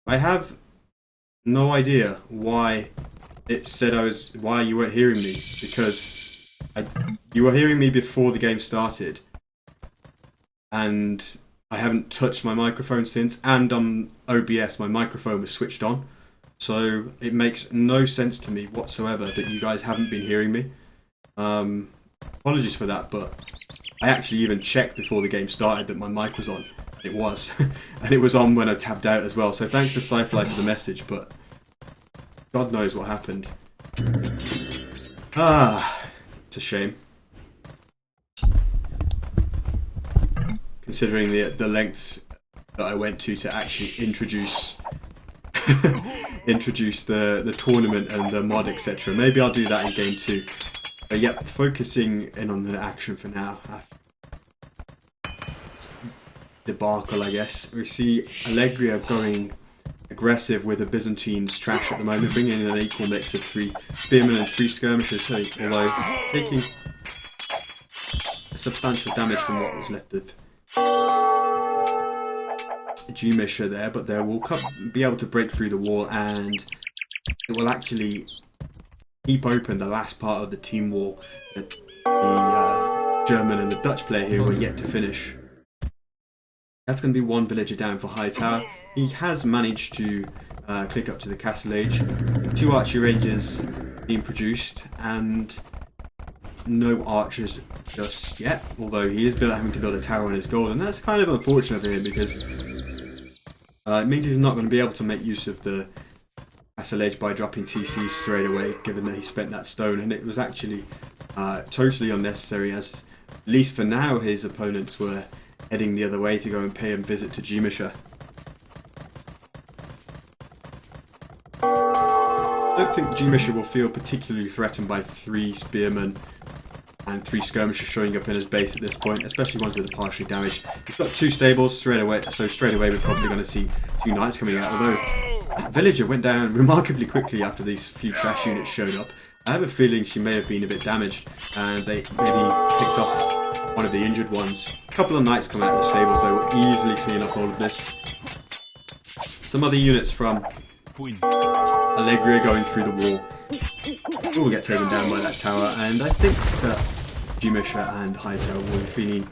I have no idea why it said why you weren't hearing me, because you were hearing me before the game started, and I haven't touched my microphone since, and on OBS my microphone was switched on, so it makes no sense to me whatsoever that you guys haven't been hearing me. Apologies for that, but I actually even checked before the game started that my mic was on. It was, and it was on when I tabbed out as well, so thanks to Sci-Fi for the message, but God knows what happened. It's a shame. Considering the lengths that I went to actually introduce the tournament and the mod, etc. Maybe I'll do that in game 2. But yep, focusing in on the action for now. After debacle, I guess. We see Allegria going aggressive with the Byzantines trash at the moment, bringing in an equal mix of 3 spearmen and 3 skirmishers, so, although taking substantial damage from what was left of Gmischa there, but they will be able to break through the wall, and it will actually keep open the last part of the team wall that the German and the Dutch player here were yet to finish. That's going to be 1 villager down for Hightower. He has managed to click up to the castle age. 2 archer rangers being produced, and no archers just yet, although he is having to build a tower on his gold, and that's kind of unfortunate for him because it means he's not going to be able to make use of the castle age by dropping TC straight away, given that he spent that stone, and it was actually totally unnecessary, as at least for now his opponents were heading the other way to go and pay a visit to Gmischa. I don't think Gmischa will feel particularly threatened by 3 spearmen and 3 skirmishers showing up in his base at this point, especially ones that are partially damaged. He's got 2 stables straight away, so straight away we're probably going to see 2 knights coming out, although that villager went down remarkably quickly after these few trash units showed up. I have a feeling she may have been a bit damaged, and they maybe picked off one of the injured ones. A couple of knights come out of the stables, though, will easily clean up all of this. Some other units from Allegria going through the wall will get taken down by that tower, and I think that Gmischa and Hightower will be feeling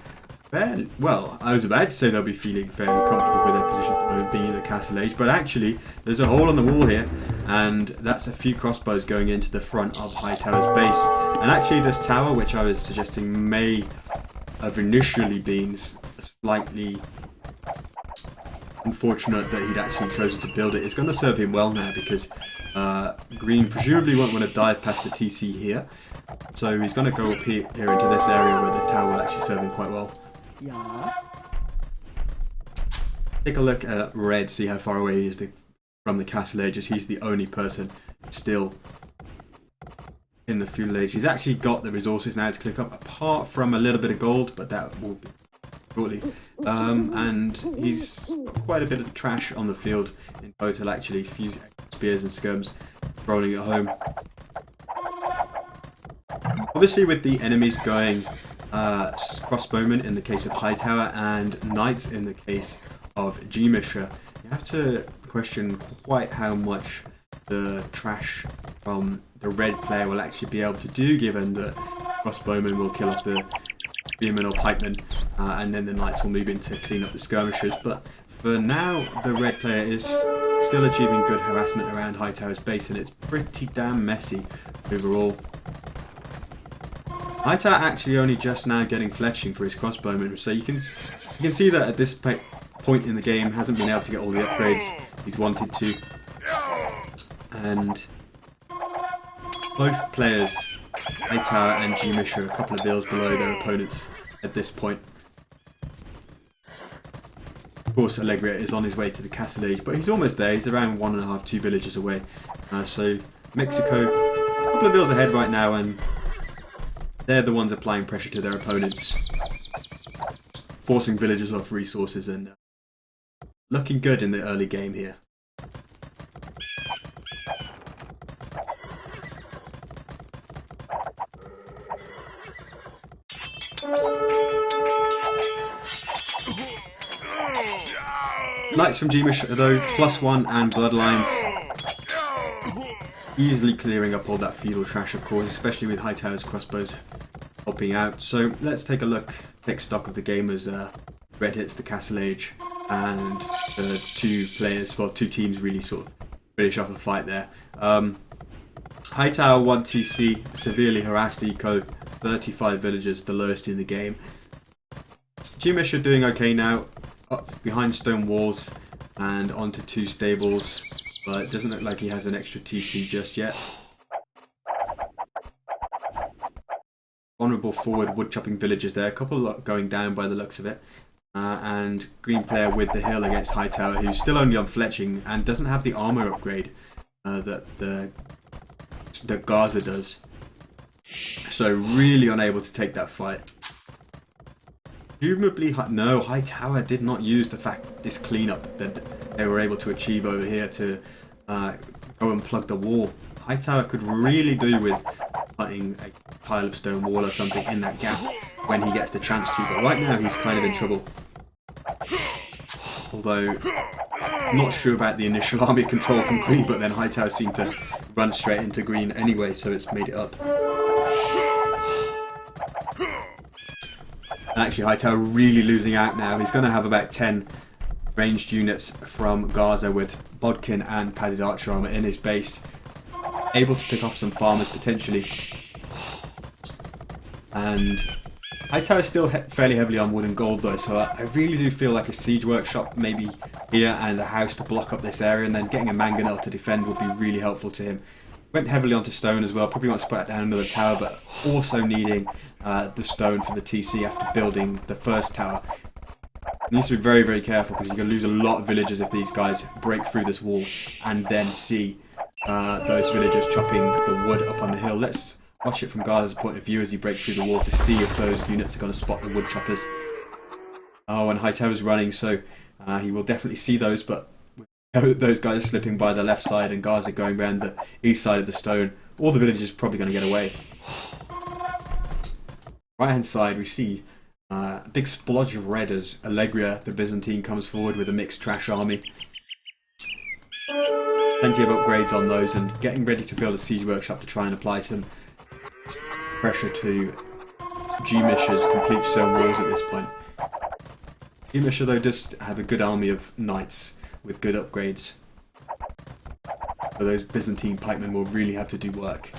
fairly, well, I was about to say they'll be feeling fairly comfortable with their position at the moment, being in the castle age, but actually there's a hole in the wall here, and that's a few crossbows going into the front of Hightower's base. And actually this tower, which I was suggesting may have initially been slightly unfortunate that he'd actually chosen to build it, is going to serve him well now, because Green presumably won't want to dive past the TC here, so he's going to go up here into this area where the tower will actually serve him quite well. Yeah. Take a look at Red, see how far away he is from the castle age, as he's the only person still in the feudal age. He's actually got the resources now to click up, apart from a little bit of gold, but that will be shortly. And he's got quite a bit of trash on the field in total, actually. A few spears and skirms rolling at home. Obviously with the enemies going crossbowmen in the case of Hightower and knights in the case of Gmischa, you have to question quite how much the trash from the red player will actually be able to do, given that crossbowmen will kill off the spearmen or pikemen, and then the knights will move in to clean up the skirmishers. But for now, the red player is still achieving good harassment around Hightower's base, and it's pretty damn messy overall. Hightower actually only just now getting fletching for his crossbowmen, so you can see that at this point in the game hasn't been able to get all the upgrades he's wanted to, and both players, Hightower and Gmischa, are a couple of bills below their opponents at this point. Of course, Allegria is on his way to the castle age, but he's almost there. He's around 1.5, 2 villages away. So Mexico, a couple of bills ahead right now, and they're the ones applying pressure to their opponents, forcing villagers off resources, and looking good in the early game here. Knights from Gmischa though, +1 and bloodlines. Easily clearing up all that feudal trash, of course, especially with Hightower's crossbows helping out. So let's take a look, take stock of the game as red hits the castle age, and the two teams really sort of finish off a fight there. Hightower 1 TC, severely harassed eco, 35 villagers, the lowest in the game. Gmischa doing okay now, up behind stone walls and onto 2 stables, but it doesn't look like he has an extra TC just yet. Honourable forward wood chopping villagers there, a couple going down by the looks of it. And green player with the hill against Hightower, who's still only on fletching and doesn't have the armour upgrade that Garza does. So really unable to take that fight. Presumably, no, Hightower did not use this cleanup that they were able to achieve over here to go and plug the wall. Hightower could really do with putting a pile of stone wall or something in that gap when he gets the chance to, but right now he's kind of in trouble. Although, not sure about the initial army control from green, but then Hightower seemed to run straight into green anyway, so it's made it up. And actually Hightower really losing out now. He's going to have about 10 ranged units from Garza with bodkin and padded archer armour in his base. Able to pick off some farmers potentially. And Hightower's still fairly heavily on wood and gold though, so I really do feel like a siege workshop maybe here and a house to block up this area, and then getting a mangonel to defend would be really helpful to him. Went heavily onto stone as well, probably wants to put down another tower, but also needing the stone for the TC after building the first tower. He needs to be very, very careful because he's going to lose a lot of villagers if these guys break through this wall and then see those villagers chopping the wood up on the hill. Let's watch it from Garza's point of view as he breaks through the wall to see if those units are going to spot the wood choppers. Oh, and Hightower's running, so he will definitely see those, but with those guys slipping by the left side and Garza going around the east side of the stone, all the villagers are probably going to get away. Right hand side we see a big splodge of red as Allegria, the Byzantine, comes forward with a mixed trash army. Plenty of upgrades on those and getting ready to build a siege workshop to try and apply some pressure to Gmischa's complete stone walls at this point. Gmischa though does have a good army of knights with good upgrades, so those Byzantine pikemen will really have to do work.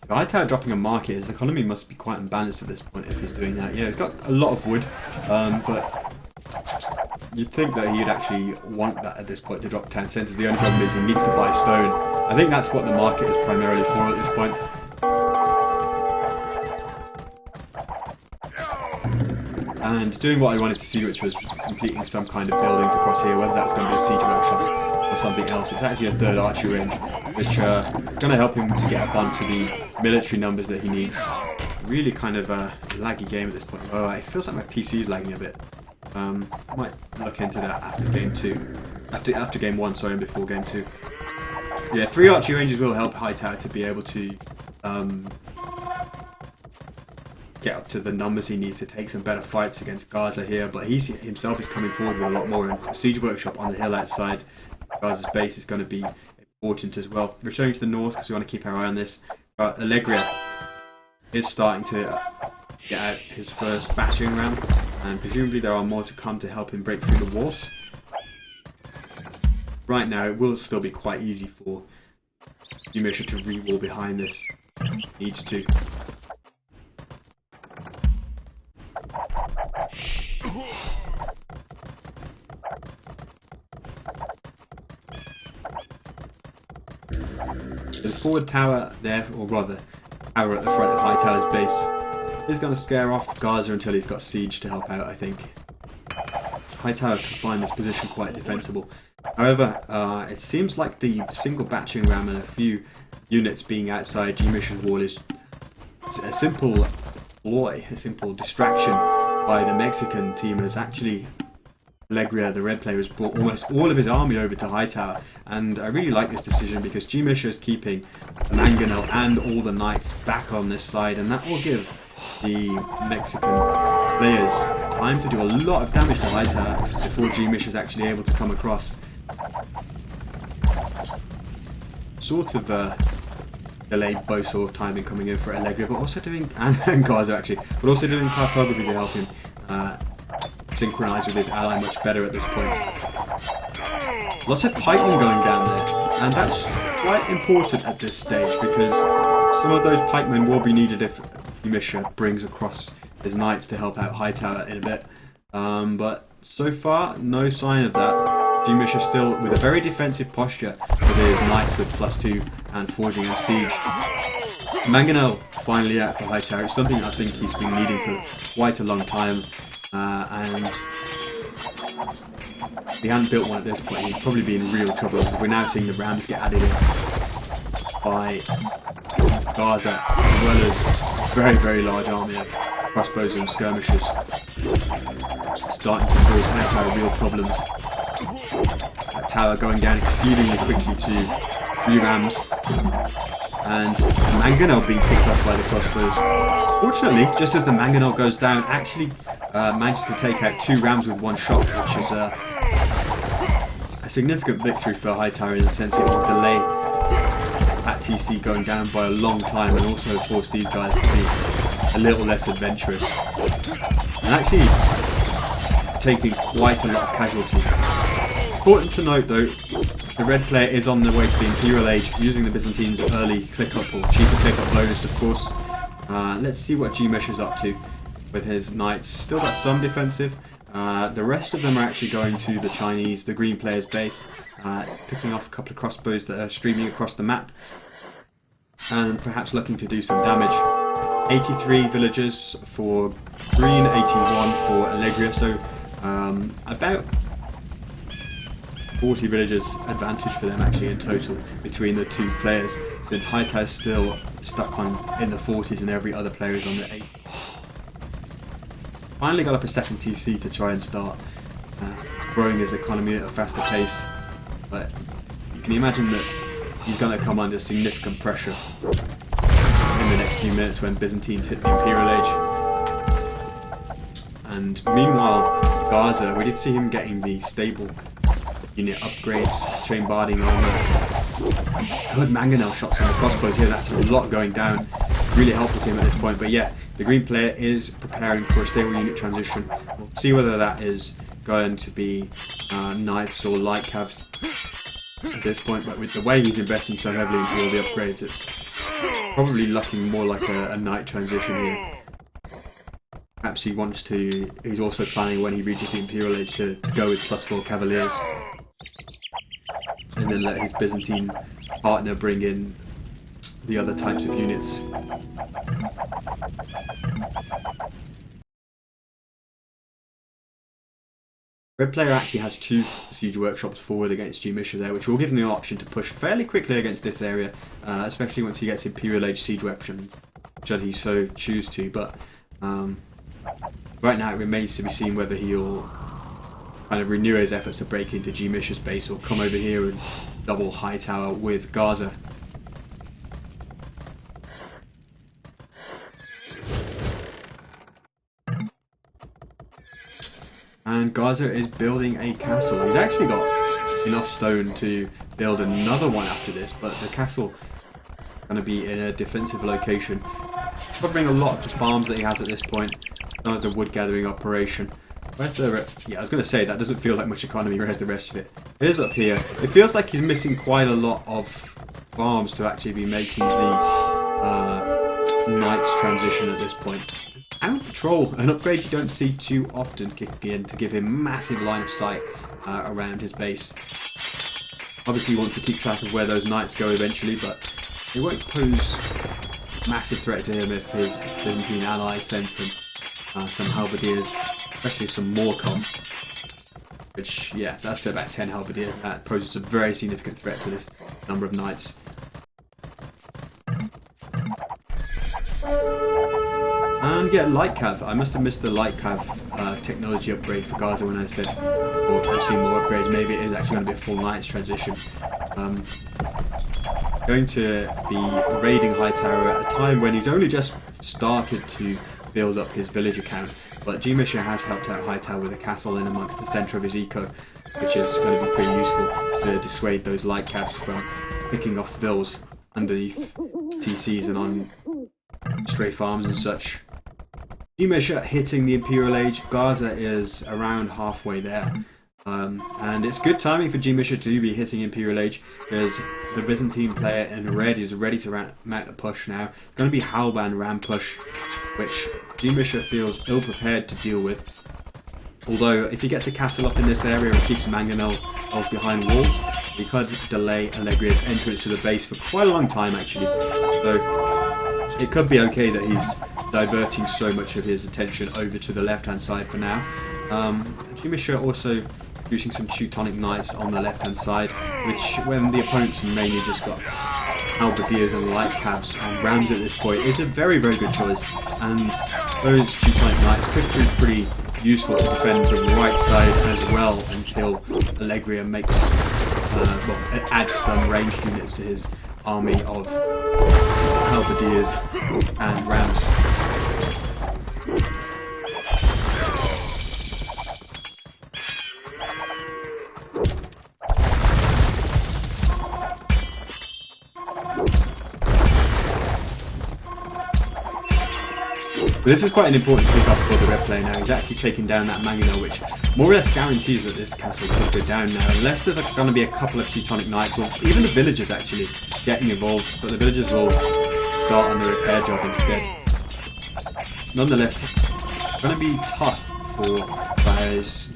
So Hightower dropping a market, his economy must be quite unbalanced at this point if he's doing that. Yeah, he's got a lot of wood, but you'd think that he'd actually want that at this point to drop 10 centres. The only problem is he needs to buy stone. I think that's what the market is primarily for at this point. And doing what I wanted to see, which was completing some kind of buildings across here, whether that was going to be a siege workshop or something else. It's actually a third archery range, which is going to help him to get up onto the military numbers that he needs. Really kind of a laggy game at this point. Oh, it feels like my PC is lagging a bit. Might look into that after game 2. After game 1, sorry, and before game 2. Yeah, 3 archery ranges will help Hightower to be able to get up to the numbers he needs to take some better fights against Garza here, but he himself is coming forward with a lot more, and the siege workshop on the hill outside Garza's base is going to be important as well. Returning to the north because we want to keep our eye on this, but Allegria is starting to get out his first battering ram, and presumably there are more to come to help him break through the walls. Right now it will still be quite easy for Gmischa to re-wall behind this. Needs to. The forward tower there, or rather tower at the front of Hightower's base, is going to scare off Garza until he's got siege to help out, I think. Hightower can find this position quite defensible. However, it seems like the single battering ram and a few units being outside Gmischa's wall is a simple ploy, a simple distraction by the Mexican team, has actually Allegria, the red player, has brought almost all of his army over to Hightower, and I really like this decision because Gmischa is keeping the mangonel and all the knights back on this side, and that will give the Mexican players time to do a lot of damage to Hightower before Gmischa is actually able to come across. Sort of delayed bow sword timing coming in for Allegria, but also doing, and Garza actually, but also doing cartography to help him synchronize with his ally much better at this point. Lots of pikemen going down there, and that's quite important at this stage because some of those pikemen will be needed if Gmischa brings across his knights to help out Hightower in a bit. But so far, no sign of that. Gmischa still with a very defensive posture with his knights with +2 and forging and siege. Mangonel finally out for Hightower. It's something I think he's been needing for quite a long time, and if he hadn't built one at this point, he'd probably be in real trouble. We're now seeing the rams get added in by Garza, as well as a very, very large army of crossbows and skirmishers, starting to cause Hightower real problems. That tower going down exceedingly quickly to 3 rams, and the mangonel being picked up by the crossbows. Fortunately, just as the mangonel goes down, actually manages to take out 2 rams with 1 shot, which is a significant victory for Hightower in the sense it will delay that TC going down by a long time and also force these guys to be a little less adventurous. And actually taking quite a lot of casualties. Important to note though, the red player is on the way to the Imperial Age using the Byzantines' early click-up or cheaper click-up bonus of course. Let's see what Gmischa is up to with his knights. Still got some defensive. The rest of them are actually going to the Chinese, the green player's base, picking off a couple of crossbows that are streaming across the map and perhaps looking to do some damage. 83 villagers for green, 81 for Allegria, so about 40 villagers advantage for them actually in total between the 2 players, since Hightower is still stuck in the 40s and every other player is on the 80s. Finally got up a second TC to try and start growing his economy at a faster pace, but you can imagine that he's going to come under significant pressure in the next few minutes when Byzantines hit the Imperial Age. And meanwhile, Garza, we did see him getting the stable unit upgrades, chain barding armor, good mangonel shots on the crossbows here. That's a lot going down, really helpful to him at this point. But yeah, the green player is preparing for a stable unit transition. We'll see whether that is going to be knights or light cav at this point, but with the way he's investing so heavily into all the upgrades, it's probably looking more like a knight transition here. Perhaps he's also planning when he reaches the Imperial Age to go with +4 cavaliers and then let his Byzantine partner bring in the other types of units. Red player actually has 2 siege workshops forward against Gmischa there, which will give him the option to push fairly quickly against this area, especially once he gets Imperial Age siege weapons, should he so choose to. But right now it remains to be seen whether he'll kind of renew his efforts to break into Gmischa's base or come over here and double Hightower with Garza. And Garza is building a castle. He's actually got enough stone to build another one after this, but the castle is going to be in a defensive location, covering a lot of the farms that he has at this point. None of the wood gathering operation. Where's the... yeah, I was going to say that doesn't feel like much economy, whereas the rest of it. It is up here. It feels like he's missing quite a lot of farms to actually be making the Knights transition at this point. And Patrol, an upgrade you don't see too often kicking in to give him massive line of sight around his base. Obviously he wants to keep track of where those Knights go eventually, but it won't pose massive threat to him if his Byzantine ally sends him some halberdiers, especially if some more come. Which, yeah, that's about 10 halberdiers. That poses a very significant threat to this number of Knights. And yeah, light cav. I must have missed the light cav technology upgrade for Garza when I said or I've seen more upgrades. Maybe it is actually going to be a full Knights transition. Going to be raiding Hightower at a time when he's only just started to build up his villager count, but Gmischa has helped out Hightower with a castle in amongst the centre of his eco, which is going to be pretty useful to dissuade those light cabs from picking off vills underneath TCs and on stray farms and such. Gmischa hitting the Imperial Age. Garza is around halfway there. And it's good timing for Gmischa to be hitting Imperial Age, because the Byzantine player in red is ready to mount a push now. It's going to be Halban Ram push, which Gmischa feels ill-prepared to deal with. Although, if he gets a castle up in this area and keeps mangonels behind walls, he could delay Allegria's entrance to the base for quite a long time, actually. So, it could be okay that he's diverting so much of his attention over to the left-hand side for now. Gmischa also producing some Teutonic Knights on the left-hand side, which, when the opponents mainly just got halberdiers and light cabs and rams at this point, is a very, very good choice. And those Teutonic Knights could prove pretty useful to defend the right side as well, until Allegria makes, adds some ranged units to his army of halberdiers and rams. This is quite an important pickup for the red player now. He's actually taken down that mangonel, which more or less guarantees that this castle could go down now, unless there's going to be a couple of Teutonic Knights, or even the villagers actually getting involved, but the villagers will start on the repair job instead. Nonetheless, it's going to be tough for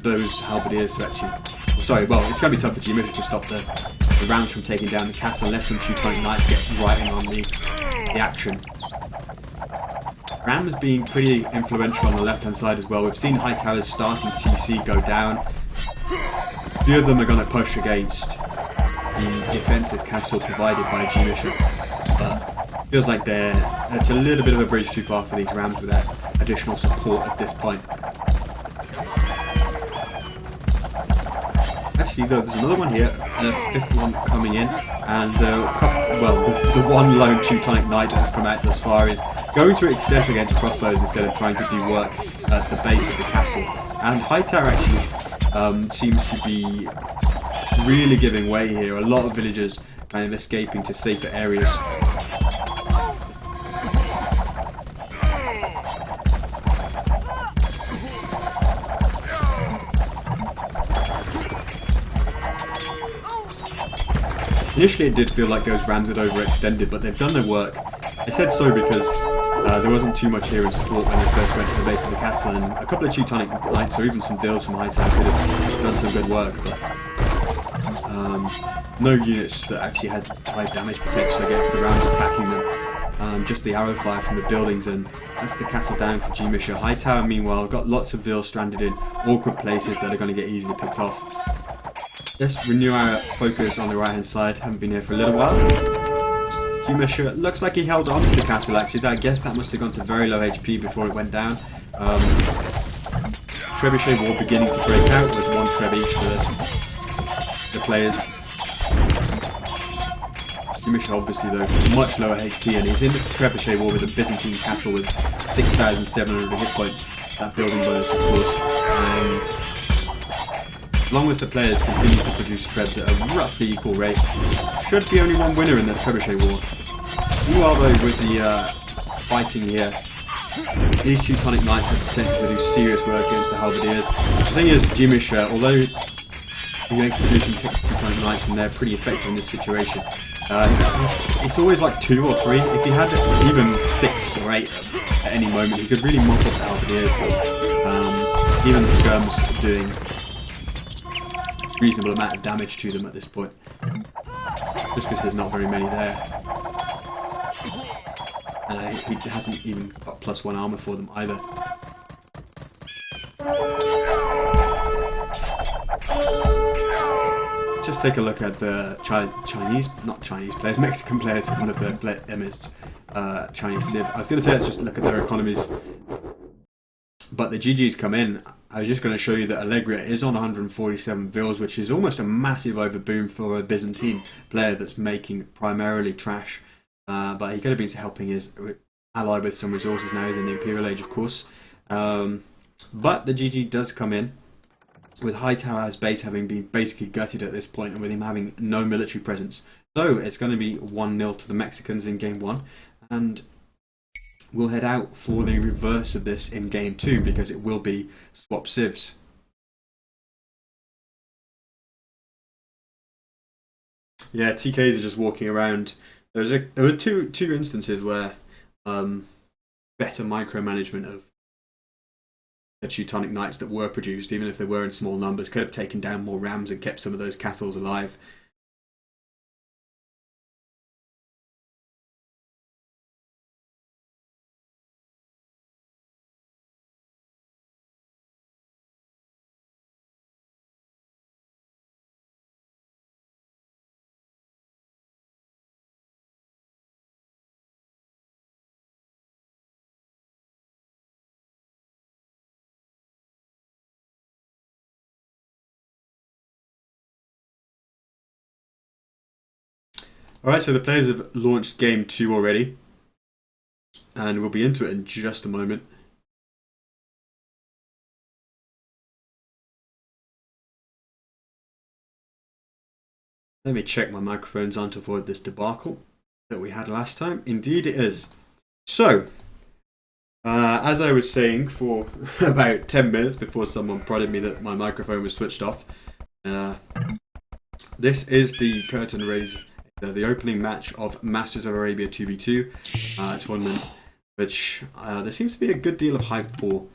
those halberdiers to actually... it's going to be tough for Gmischa to stop the rams from taking down the castle, unless some Teutonic Knights get right in on the action. Rams being pretty influential on the left-hand side as well. We've seen Hightower's starting TC go down. A few of them are going to push against the defensive castle provided by Gmischa, but feels like it's a little bit of a bridge too far for these Rams without additional support at this point. Actually, though, there's another one here, and a fifth one coming in, and the one lone Teutonic Knight that has come out thus far is going to its death against crossbows instead of trying to do work at the base of the castle. And Hightower actually seems to be really giving way here. A lot of villagers kind of escaping to safer areas. Initially it did feel like those rams had overextended, but they've done their work. I said so because there wasn't too much here in support when they first went to the base of the castle, and a couple of Teutonic Knights or even some vills from Hightower could have done some good work, but no units that actually had high damage potential against the rams attacking them. Just the arrow fire from the buildings, and that's the castle down for Gmischa. Hightower, meanwhile, got lots of vills stranded in awkward places that are going to get easily picked off. Let's renew our focus on the right hand side. Haven't been here for a little while. Gmischa looks like he held on to the castle actually. I guess that must have gone to very low HP before it went down. Trebuchet war beginning to break out with one treb each for the players. Gmischa obviously though much lower HP, and he's in the Trebuchet war with a Byzantine castle with 6,700 hit points. That building bonus of course, and as long as the players continue to produce trebs at a roughly equal rate, should be only one winner in the Trebuchet war. Meanwhile though, with the fighting here, these Teutonic Knights have the potential to do serious work against the halberdiers. The thing is, Gmischa, although he makes producing Teutonic Knights and they're pretty effective in this situation, it's always like 2 or 3. If he had even 6 or 8 at any moment, he could really mop up the halberdiers, but even the skirms doing reasonable amount of damage to them at this point, just because there's not very many there, and he hasn't even got +1 armor for them either. Just take a look at the Mexican players, one of the Emirs, Chinese Civ. I was going to say let's just look at their economies, but the GGs come in, I was just going to show you that Allegria is on 147 vils, which is almost a massive overboom for a Byzantine player that's making primarily trash. But he could have been helping his ally with some resources now. He's in the Imperial Age, of course. But the GG does come in, with Hightower's base having been basically gutted at this point and with him having no military presence. So it's going to be 1-0 to the Mexicans in game 1. And we'll head out for the reverse of this in game 2 because it will be swap civs. Yeah, TKs are just walking around. There were two instances where better micromanagement of the Teutonic Knights that were produced, even if they were in small numbers, could have taken down more rams and kept some of those castles alive. Alright, so the players have launched game 2 already, and we'll be into it in just a moment. Let me check my microphones on to avoid this debacle that we had last time. Indeed it is. So, as I was saying for about 10 minutes before someone prodded me that my microphone was switched off, this is the curtain raise, the opening match of Masters of Arabia 2v2 tournament, which there seems to be a good deal of hype for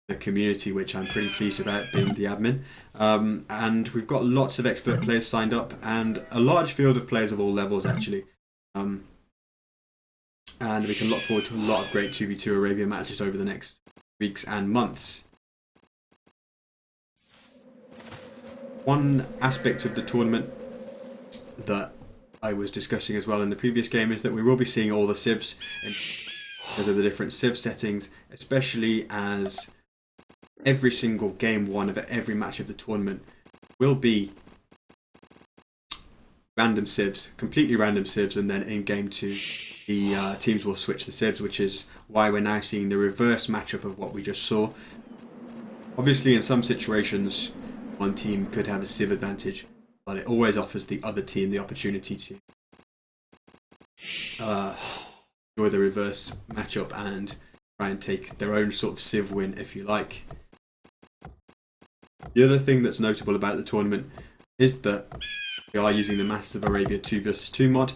the community, which I'm pretty pleased about being the admin. And we've got lots of expert players signed up and a large field of players of all levels actually. And we can look forward to a lot of great 2v2 Arabia matches over the next weeks and months. One aspect of the tournament that I was discussing as well in the previous game is that we will be seeing all the civs because of the different civ settings, especially as every single game 1 of every match of the tournament will be random civs, completely random civs, and then in game 2 the teams will switch the civs, which is why we're now seeing the reverse matchup of what we just saw. Obviously in some situations one team could have a civ advantage, but it always offers the other team the opportunity to enjoy the reverse matchup and try and take their own sort of civ win, if you like. The other thing that's notable about the tournament is that we are using the Masters of Arabia 2 vs 2 mod,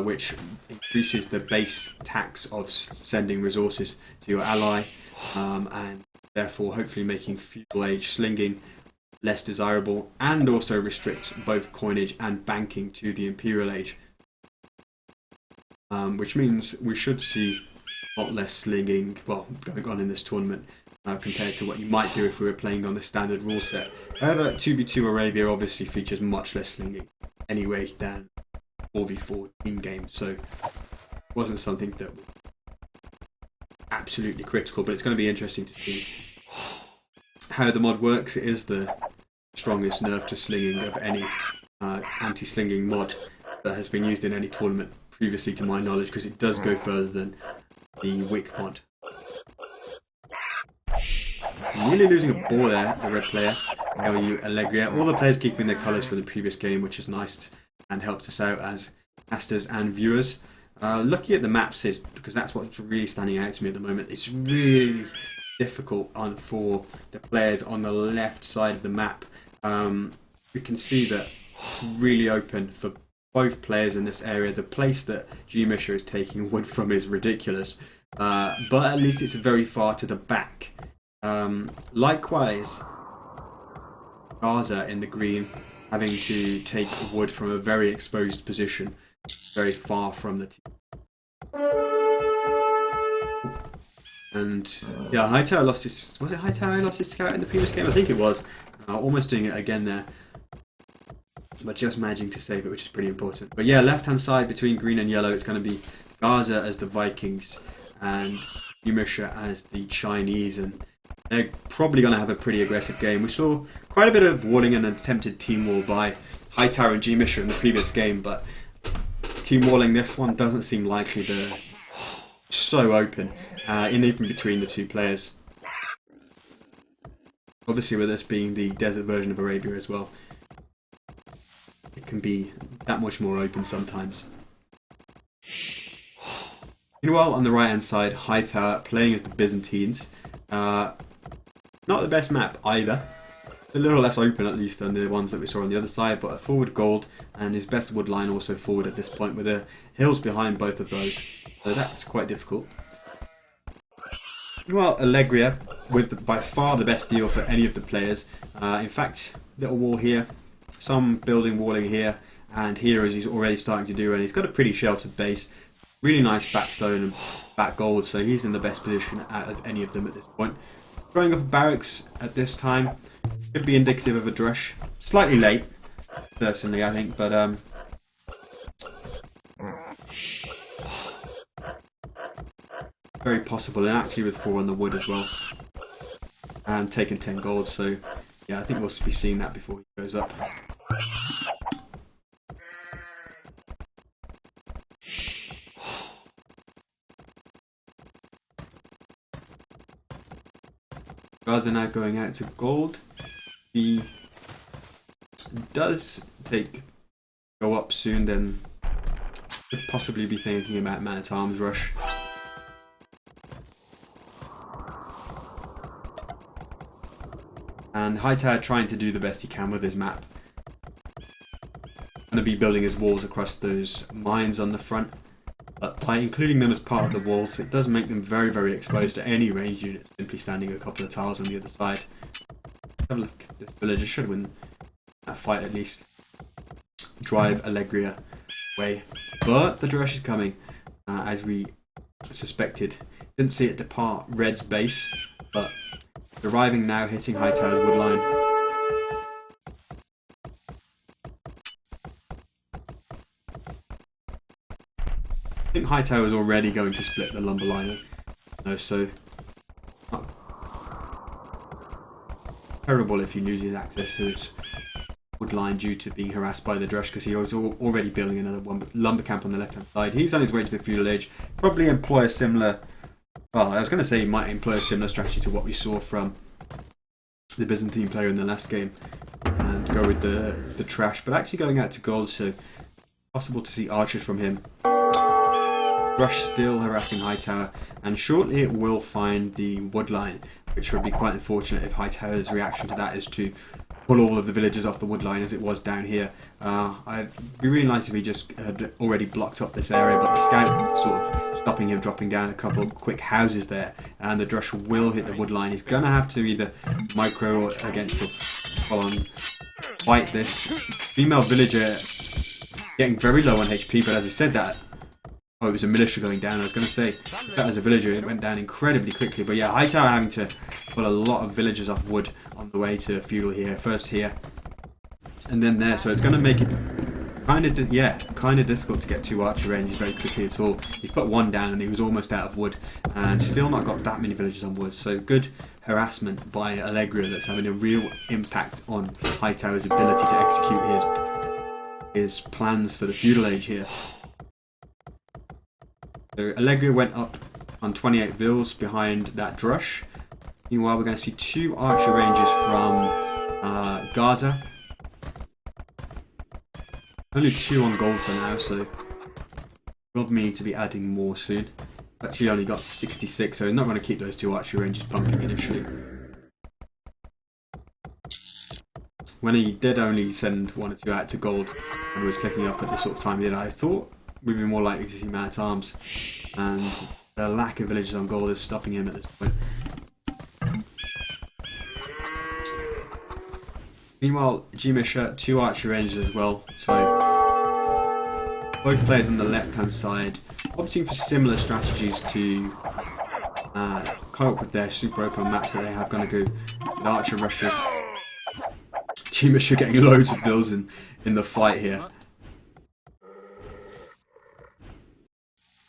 which increases the base tax of sending resources to your ally, and therefore hopefully making feudal age slinging less desirable, and also restricts both coinage and banking to the Imperial Age. Which means we should see a lot less slinging, well, going on in this tournament compared to what you might do if we were playing on the standard rule set. However, 2v2 Arabia obviously features much less slinging anyway than 4v4 team games, so it wasn't something that was absolutely critical, but it's going to be interesting to see how the mod works. It is the strongest nerf to slinging of any anti-slinging mod that has been used in any tournament previously to my knowledge, because it does go further than the Wick mod. Nearly losing a ball there, the red player, Allegria. All the players keeping their colours from the previous game, which is nice and helps us out as casters and viewers. Looking at the maps, is because that's what's really standing out to me at the moment. It's really difficult for the players on the left side of the map. We can see that it's really open for both players in this area. The place that Gmischa is taking wood from is ridiculous, but at least it's very far to the back. Likewise, Garza in the green having to take wood from a very exposed position, very far from the team. And yeah, Hightower lost his... Was it Hightower who lost his scout in the previous game? I think it was. Almost doing it again there, but just managing to save it, which is pretty important. But yeah, left-hand side between green and yellow, it's going to be Garza as the Vikings and Gmischa as the Chinese. And they're probably going to have a pretty aggressive game. We saw quite a bit of walling and attempted team wall by Hightower and Gmischa in the previous game, but team walling this one doesn't seem likely. They're so open, even between the two players. Obviously, with this being the desert version of Arabia as well, it can be that much more open sometimes. Meanwhile, on the right hand side, Hightower playing as the Byzantines. Not the best map either. A little less open at least than the ones that we saw on the other side, but a forward gold and his best wood line also forward at this point with the hills behind both of those. So that's quite difficult. Well, Allegria with by far the best deal for any of the players. In fact, little wall here, some building walling here, and here as he's already starting to do, and he's got a pretty sheltered base. Really nice backstone and back gold, so he's in the best position out of any of them at this point. Throwing up a barracks at this time could be indicative of a drush. Slightly late, certainly, I think, but very possible, and actually with 4 on the wood as well. And taking 10 gold, so yeah, I think we'll be seeing that before he goes up. Garza now going out to gold. He does go up soon, then could possibly be thinking about man-at-arms rush. And Hightower trying to do the best he can with his map. Going to be building his walls across those mines on the front. But by including them as part of the walls, it does make them very, very exposed to any ranged units simply standing a couple of tiles on the other side. Have a look. This villager should win that fight at least. Drive Allegria away. But the drush is coming, as we suspected. Didn't see it depart Red's base, but arriving now, hitting Hightower's wood line. I think Hightower is already going to split the lumber line. No, so terrible if he loses access to his wood line due to being harassed by the drush, because he was already building another lumber camp on the left hand side. He's on his way to the feudal age. Probably employ a similar. Well, I was going to say he might employ a similar strategy to what we saw from the Byzantine player in the last game and go with the trash, but actually going out to gold, so possible to see archers from him. Rush still harassing Hightower, and shortly it will find the wood line, which would be quite unfortunate if Hightower's reaction to that is to pull all of the villagers off the wood line as it was down here. It'd be really nice if he just had already blocked up this area, but the scout sort of stopping him, dropping down a couple of quick houses there, and the drush will hit the wood line. He's going to have to either micro against the full on fight this. Female villager getting very low on HP, but as I said that, oh, it was a militia going down. I was going to say, if that was a villager, it went down incredibly quickly. But yeah, Hightower having to pull a lot of villagers off wood on the way to feudal here. First here, and then there. So it's going to make it kind of difficult to get 2 archer ranges very quickly at all. He's put 1 down and he was almost out of wood, and still not got that many villagers on wood. So good harassment by Allegria that's having a real impact on Hightower's ability to execute his plans for the feudal age here. So Allegria went up on 28 vills behind that drush. Meanwhile, we're going to see 2 archer ranges from Garza. Only 2 on gold for now, so we'll need to be adding more soon. Actually only got 66, so not going to keep those 2 archer ranges pumping initially. When he did only send 1 or 2 out to gold and was clicking up at the sort of time he did, I thought we'd be more likely to see man-at-arms, and the lack of villagers on gold is stopping him at this point. Meanwhile, Gmischa, 2 archer ranges as well, so both players on the left hand side opting for similar strategies to cope with their super open maps that they have. Going to go with archer rushes. Gmischa getting loads of vills in the fight here,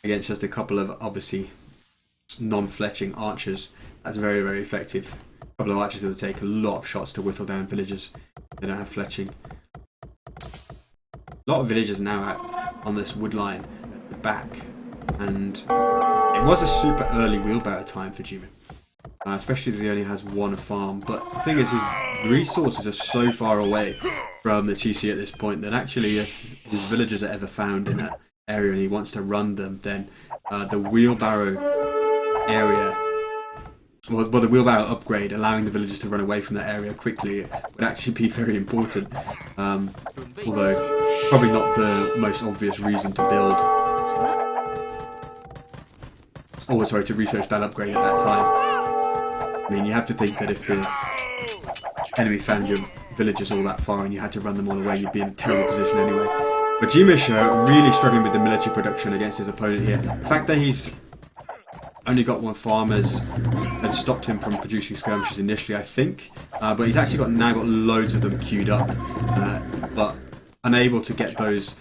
against just a couple of obviously non-fletching archers. That's very, very effective. couple of archers that would take a lot of shots to whittle down villagers. They don't have fletching. A lot of villagers now out on this wood line at the back, and it was a super early wheelbarrow time for Gmischa, especially as he only has one farm. But the thing is, his resources are so far away from the TC at this point that actually, if his villagers are ever found in that area and he wants to run them, then the wheelbarrow area, well, the wheelbarrow upgrade, allowing the villagers to run away from that area quickly, would actually be very important. Although probably not the most obvious reason to build, or sorry, to research that upgrade at that time. I mean, you have to think that if the enemy found your villagers all that far and you had to run them all away, you'd be in a terrible position anyway. But Gmischa really struggling with the military production against his opponent here. The fact that he's only got one farm had stopped him from producing skirmishers initially, I think. But he's actually now got loads of them queued up, but unable to get those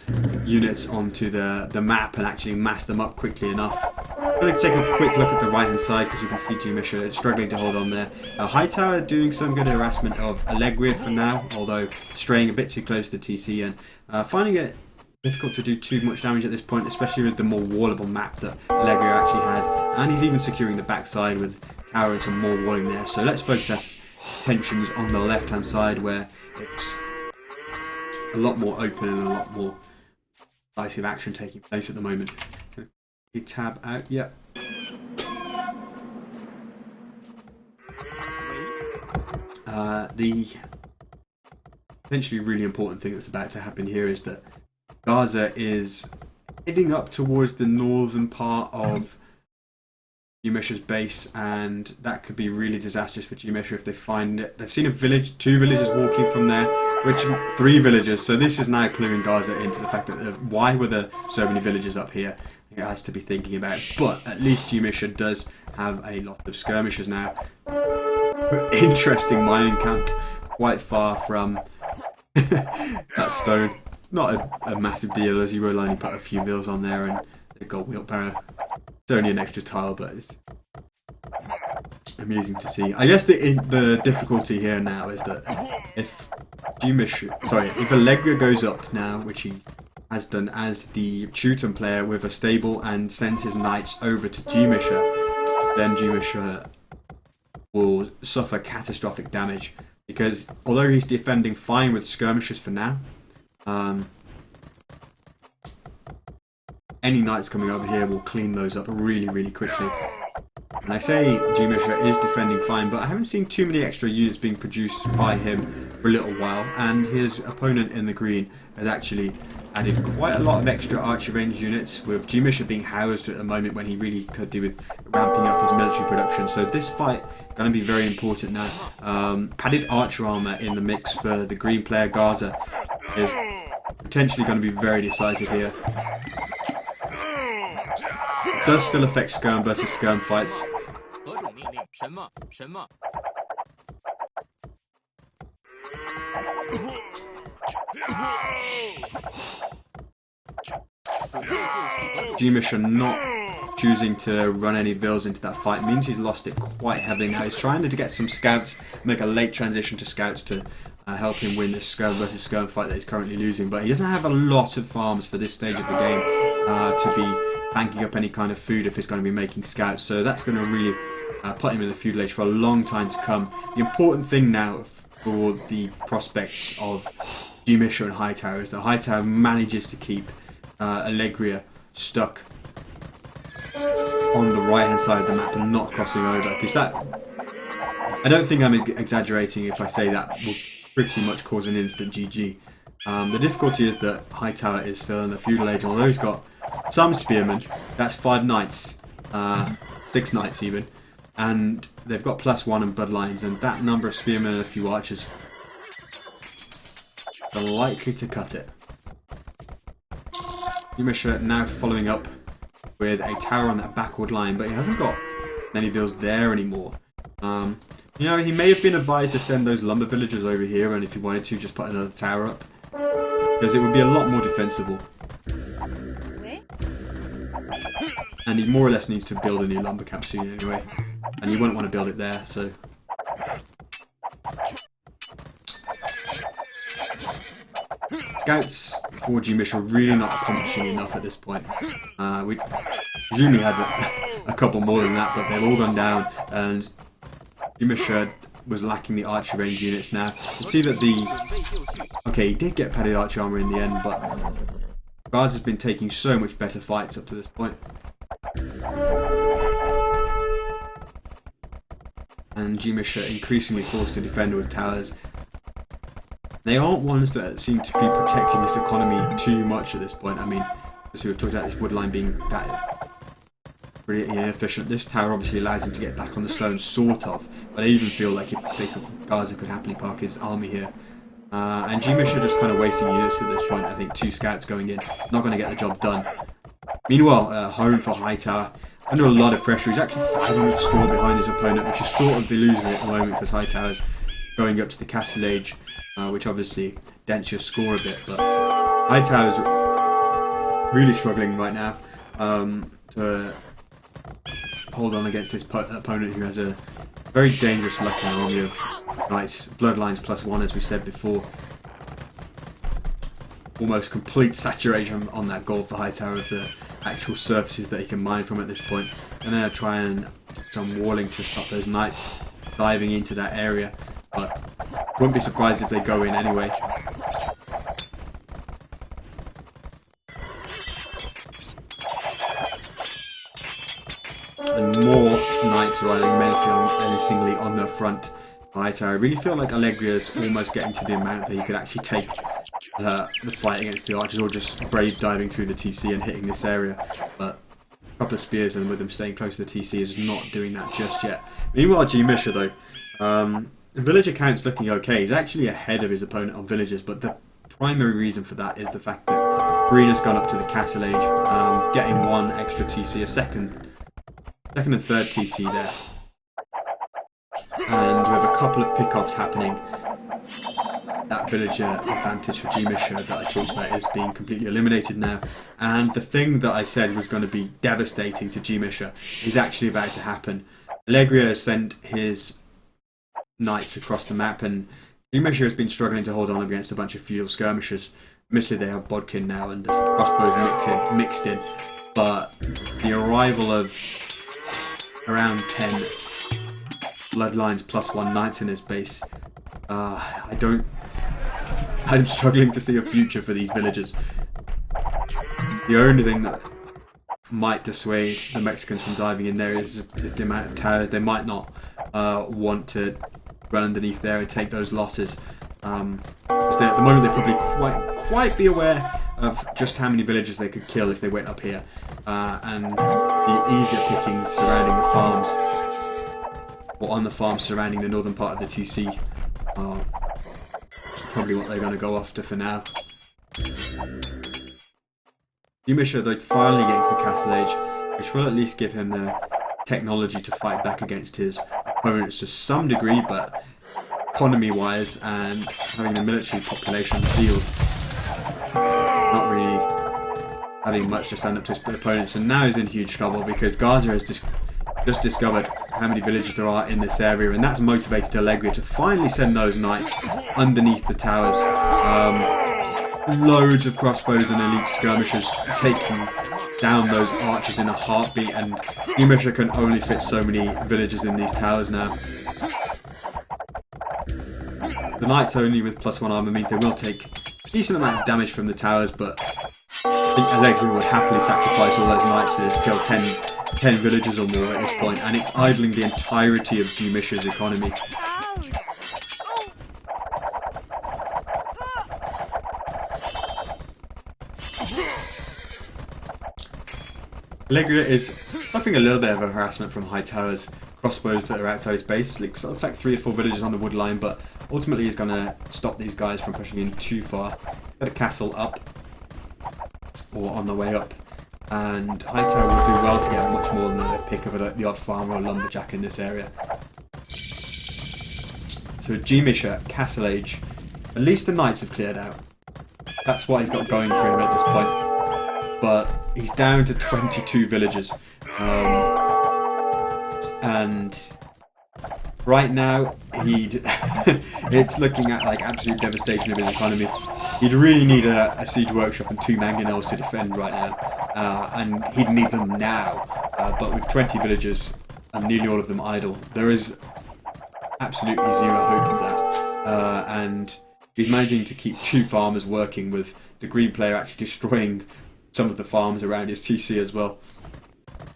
units onto the map and actually mass them up quickly enough. I'm going to take a quick look at the right hand side because you can see Gmischa struggling to hold on there. Hightower doing some good harassment of Allegria for now, although straying a bit too close to TC and finding it difficult to do too much damage at this point, especially with the more wallable map that Allegria actually has. And he's even securing the backside with tower and some more walling there. So let's focus our tensions on the left hand side, where it's a lot more open and a lot more decisive action taking place at the moment. Tab out, yep. The potentially really important thing that's about to happen here is that Garza is heading up towards the northern part of Gmischa's base, and that could be really disastrous for Gmischa if they find it. They've seen a village, 2 villagers walking from there, which 3 villagers. So this is now cluing Garza into the fact that why were there so many villagers up here? It has to be thinking about. But at least Gmischa does have a lot of skirmishers now. Interesting mining camp, quite far from that stone. Not a massive deal, as you will only put a few mills on there, and they've got wheelbarrow. It's only an extra tile, but it's amusing to see. I guess the difficulty here now is that if Allegria goes up now, which he has done as the Teuton player with a stable and sends his knights over to Gmischa, then Gmischa will suffer catastrophic damage, because although he's defending fine with skirmishers for now, any knights coming over here will clean those up really, really quickly. And I say Gmischa is defending fine, but I haven't seen too many extra units being produced by him for a little while, and his opponent in the green has actually added quite a lot of extra archer range units, with Gmischa being housed at the moment when he really could do with ramping up his military production. So this fight is going to be very important now. Padded archer armor in the mix for the green player Garza is potentially going to be very decisive here. It does still affect skirm versus skirm fights. Gmischa not choosing to run any vills into that fight means he's lost it quite heavily now. He's trying to get some scouts, make a late transition to scouts to help him win this skirm versus skirm fight that he's currently losing, but he doesn't have a lot of farms for this stage of the game to be banking up any kind of food if he's going to be making scouts, so that's going to really put him in the feudal age for a long time to come. The important thing now for the prospects of Gmischa and Hightower is that Hightower manages to keep Allegria stuck on the right hand side of the map and not crossing over, because that, I don't think I'm exaggerating if I say that will pretty much cause an instant GG. The difficulty is that Hightower is still in the feudal age, although he's got some spearmen. That's 5 knights, 6 knights even, and they've got +1 in bloodlines, and that number of spearmen and a few archers are likely to cut it. Gmischa now following up with a tower on that backward line, but he hasn't got many vills there anymore. You know, he may have been advised to send those lumber villagers over here, and if he wanted to, just put another tower up, because it would be a lot more defensible. And he more or less needs to build a new lumber camp soon anyway, and you wouldn't want to build it there, so scouts for Gmischa are really not accomplishing enough at this point. We presumably had a couple more than that, but they've all gone down, and Gmischa was lacking the archer range units now. You can see that okay, he did get padded archer armor in the end, but Garza's been taking so much better fights up to this point. And Gmischa increasingly forced to defend with towers. They aren't ones that seem to be protecting this economy too much at this point. I mean, as we've talked about this wood line being that really inefficient. This tower obviously allows him to get back on the stone, sort of. But I even feel like Garza could happily park his army here. And Gmischa just kind of wasting units at this point. I think 2 scouts going in, not going to get the job done. Meanwhile, home for Hightower. Under a lot of pressure. He's actually 500 score behind his opponent, which is sort of illusory at the moment because Hightower's going up to the castle age, which obviously dents your score a bit. But Hightower's really struggling right now to hold on against his opponent, who has a very dangerous looking army of knights, bloodlines +1, as we said before. Almost complete saturation on that gold for Hightower of the actual surfaces that he can mine from at this point. And then try and do some walling to stop those knights diving into that area, but wouldn't be surprised if they go in anyway. And more knights arriving menacingly on the front. Hightower. I really feel like Allegria is almost getting to the amount that he could actually take the fight against the archers, or just brave diving through the TC and hitting this area. But a couple of spears, and with them staying close to the TC, is not doing that just yet. Meanwhile, Gmischa though, villager count's looking okay. He's actually ahead of his opponent on villagers, but the primary reason for that is the fact that Green has gone up to the castle age, getting 1 extra TC, a second and third TC there. And we have a couple of pickoffs happening. That villager advantage for Gmischa that I talked about is being completely eliminated now. And the thing that I said was going to be devastating to Gmischa is actually about to happen. Allegria has sent his knights across the map, and Gmischa has been struggling to hold on against a bunch of feudal skirmishers. Admittedly, they have bodkin now and there's crossbows mixed in. But the arrival of around 10 bloodlines +1 knights in his base, I'm struggling to see a future for these villagers. The only thing that might dissuade the Mexicans from diving in there is the amount of towers. They might not want to run underneath there and take those losses. At the moment, they probably quite be aware of just how many villagers they could kill if they went up here, and the easier pickings surrounding the farms, or on the farms surrounding the northern part of the TC, probably what they're going to go after for now. Gmischa, though, finally getting to the castle age, which will at least give him the technology to fight back against his opponents to some degree, but economy-wise and having the military population on the field, not really having much to stand up to his opponents. And now he's in huge trouble because Garza has just discovered how many villages there are in this area, and that's motivated Allegria to finally send those knights underneath the towers. Loads of crossbows and elite skirmishers taking down those archers in a heartbeat, and Gmischa can only fit so many villagers in these towers now. The knights only with +1 armor means they will take a decent amount of damage from the towers, but I think Allegria would happily sacrifice all those knights to just kill 10 villagers or more at this point, and it's idling the entirety of Gmischa's economy. Allegria is suffering a little bit of a harassment from Hightower's crossbows that are outside his base. It looks like 3 or 4 villages on the wood line, but ultimately he's going to stop these guys from pushing in too far. Got a castle up, or on the way up, and Hightower will do well to get much more than a pick of the odd farmer or lumberjack in this area. So Gmischa, castle age, at least the knights have cleared out. That's what he's got going for him at this point. But he's down to 22 villagers, and right now it's looking at like absolute devastation of his economy. He'd really need a siege workshop and 2 mangonels to defend right now, and he'd need them now. But with 20 villagers and nearly all of them idle, there is absolutely zero hope of that. And he's managing to keep 2 farmers working, with the green player actually destroying some of the farms around his TC as well,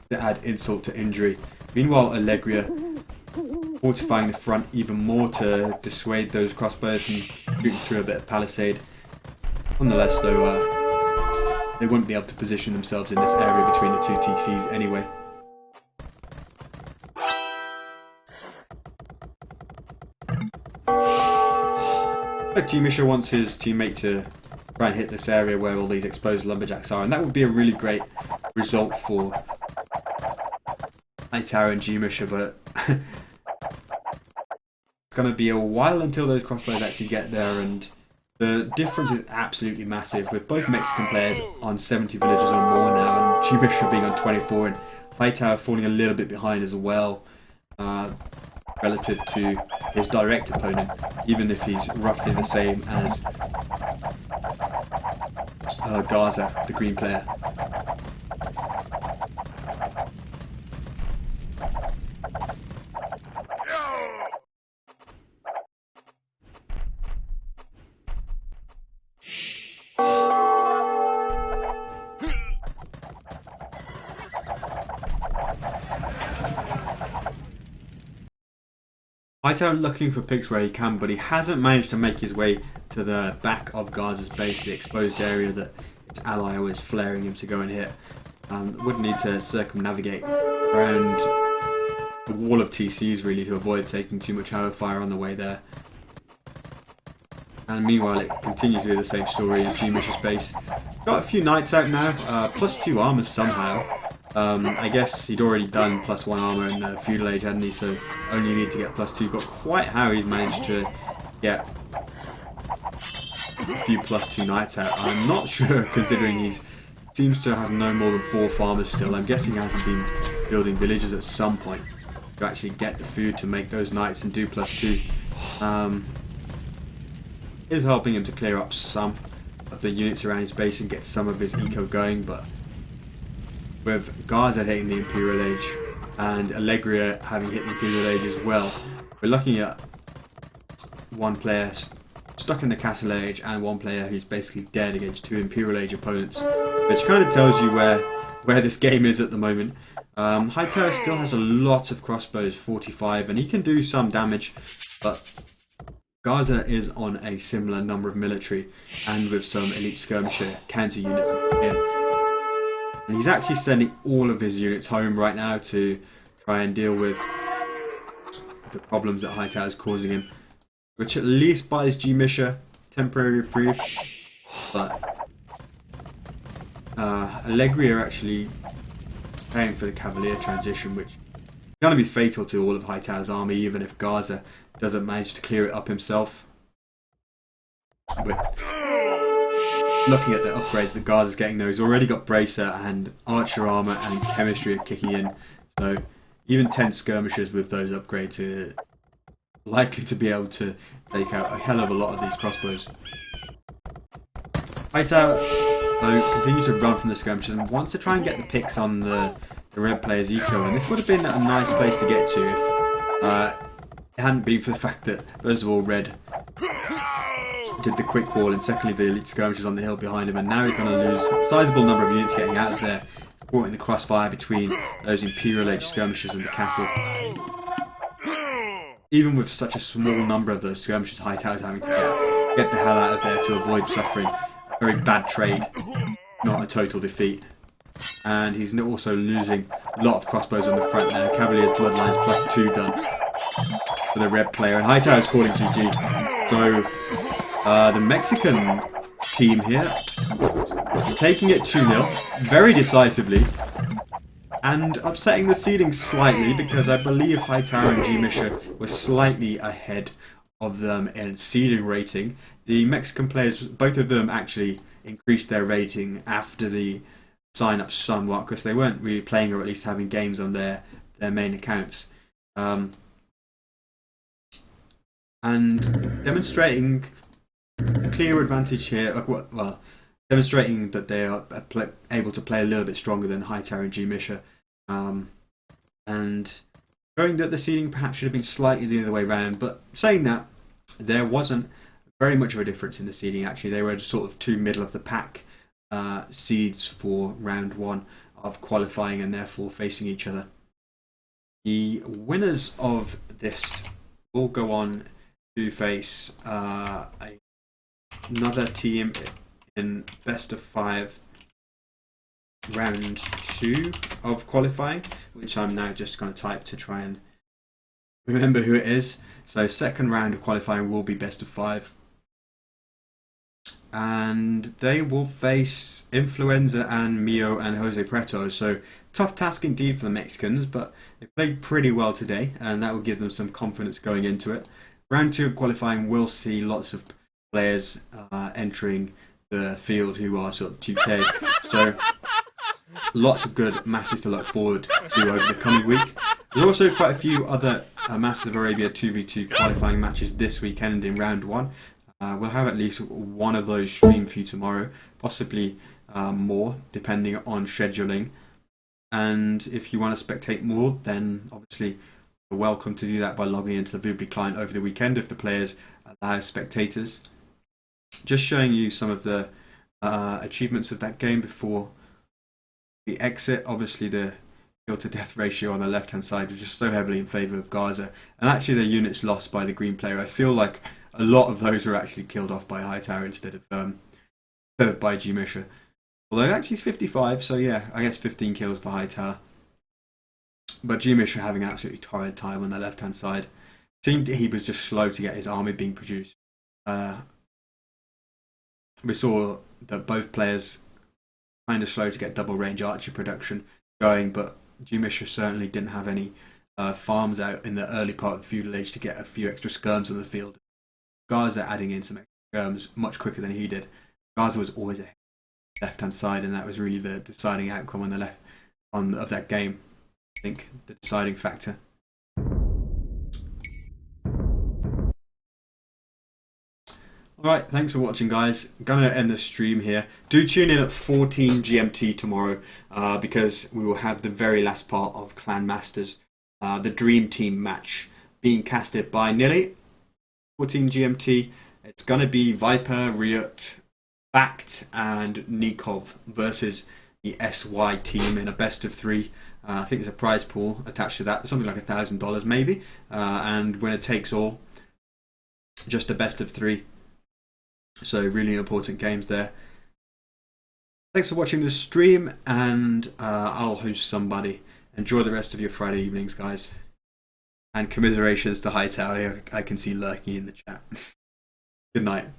to add insult to injury. Meanwhile, Allegria fortifying the front even more to dissuade those crossbows from shooting through a bit of palisade. Nonetheless, though, they wouldn't be able to position themselves in this area between the 2 TCs anyway. But Gmischa wants his teammate to try and hit this area where all these exposed lumberjacks are, and that would be a really great result for Hightower and Gmischa, but it's going to be a while until those crossbows actually get there, and the difference is absolutely massive, with both Mexican players on 70 villagers or more now, and Gmischa being on 24, and Hightower falling a little bit behind as well, relative to his direct opponent, even if he's roughly the same as Garza, the green player. Hightower looking for picks where he can, but he hasn't managed to make his way to the back of Garza's base, the exposed area that his ally was flaring him to go and hit. Would need to circumnavigate around a wall of TCs really to avoid taking too much arrow fire on the way there. And meanwhile, it continues to be the same story in Gmischa's base. Got a few knights out now, +2 armor somehow. I guess he'd already done +1 armor in the Feudal Age, hadn't he? So only need to get +2. But quite how he's managed to get a few +2 knights out, I'm not sure, considering he seems to have no more than 4 farmers still. I'm guessing he hasn't been building villages at some point to actually get the food to make those knights and do +2. Is helping him to clear up some of the units around his base and get some of his eco going, but with Garza hitting the Imperial Age and Allegria having hit the Imperial Age as well, we're looking at one player stuck in the Castle Age and one player who's basically dead against 2 Imperial Age opponents, which kind of tells you where this game is at the moment. Hightower still has a lot of crossbows, 45, and he can do some damage, but Garza is on a similar number of military and with some elite skirmisher counter units in. And he's actually sending all of his units home right now to try and deal with the problems that Hightower is causing him, which at least buys Gmischa temporary reprieve. But Allegria are actually paying for the Cavalier transition, which is going to be fatal to all of Hightower's army, even if Garza doesn't manage to clear it up himself. But looking at the upgrades that Garza's getting though, he's already got Bracer and Archer armor and Chemistry are kicking in. So even 10 skirmishers with those upgrades are likely to be able to take out a hell of a lot of these crossbows. Hightower though continues to run from the skirmishers and wants to try and get the picks on the red player's eco, and this would have been a nice place to get to if it hadn't been for the fact that, first of all, red did the quick wall, and secondly the elite skirmishers on the hill behind him, and now he's going to lose a sizable number of units getting out of there, caught in the crossfire between those Imperial Age skirmishers and the castle. Even with such a small number of those skirmishers, Hightower's having to get the hell out of there to avoid suffering a very bad trade, not a total defeat. And he's also losing a lot of crossbows on the front now. Cavalier's Bloodlines +2 done for the red player, and Hightower's calling GG. So the Mexican team here taking it 2-0 very decisively and upsetting the seeding slightly, because I believe Hightower and Gmischa were slightly ahead of them in seeding rating. The Mexican players, both of them actually increased their rating after the sign up somewhat, because they weren't really playing, or at least having games on their main accounts, and demonstrating a clear advantage here. Well, demonstrating that they are able to play a little bit stronger than Hightower and Gmischa, and showing that the seeding perhaps should have been slightly the other way around. But saying that, there wasn't very much of a difference in the seeding. Actually, they were just sort of two middle of the pack seeds for round one of qualifying, and therefore facing each other. The winners of this will go on to face another team in best of 5 round 2 of qualifying, which I'm now just going to type to try and remember who it is. So second round of qualifying will be best of 5, and they will face Influenza and Mio and Jose Preto. So tough task indeed for the Mexicans, but they played pretty well today, and that will give them some confidence going into it. Round 2 of qualifying will see lots of players entering the field who are sort of 2K. So lots of good matches to look forward to over the coming week. There's also quite a few other Masters of Arabia 2v2 qualifying matches this weekend in round 1. We'll have at least one of those streamed for you tomorrow, possibly more, depending on scheduling. And if you want to spectate more, then obviously you're welcome to do that by logging into the Feudal client over the weekend if the players allow spectators. Just showing you some of the achievements of that game before the exit. Obviously, the kill to death ratio on the left hand side was just so heavily in favour of Garza, and actually their units lost by the green player. I feel like a lot of those were actually killed off by Hightower instead of by Gmischa. Although actually it's 55, so yeah, I guess 15 kills for Hightower. But Gmischa having an absolutely torrid time on the left hand side. Seemed he was just slow to get his army being produced. We saw that both players kind of slow to get double range archer production going, but Gmischa certainly didn't have any farms out in the early part of the feudal age to get a few extra skirms on the field. Garza adding in some extra skirms much quicker than he did. Garza was always ahead left hand side, and that was really the deciding outcome on the left of that game. I think the deciding factor. Alright, thanks for watching, guys. Gonna end the stream here. Do tune in at 14 GMT tomorrow, because we will have the very last part of Clan Masters, the Dream Team match, being casted by Nilly. 14 GMT. It's gonna be Viper, Riot, Bact and Nikov versus the SY team in a best of 3. I think there's a prize pool attached to that, something like $1,000 maybe, and winner takes all. Just a best of 3. So really important games there. Thanks for watching the stream, and I'll host somebody. Enjoy the rest of your Friday evenings, guys. And commiserations to Hightower, I can see lurking in the chat. Good night.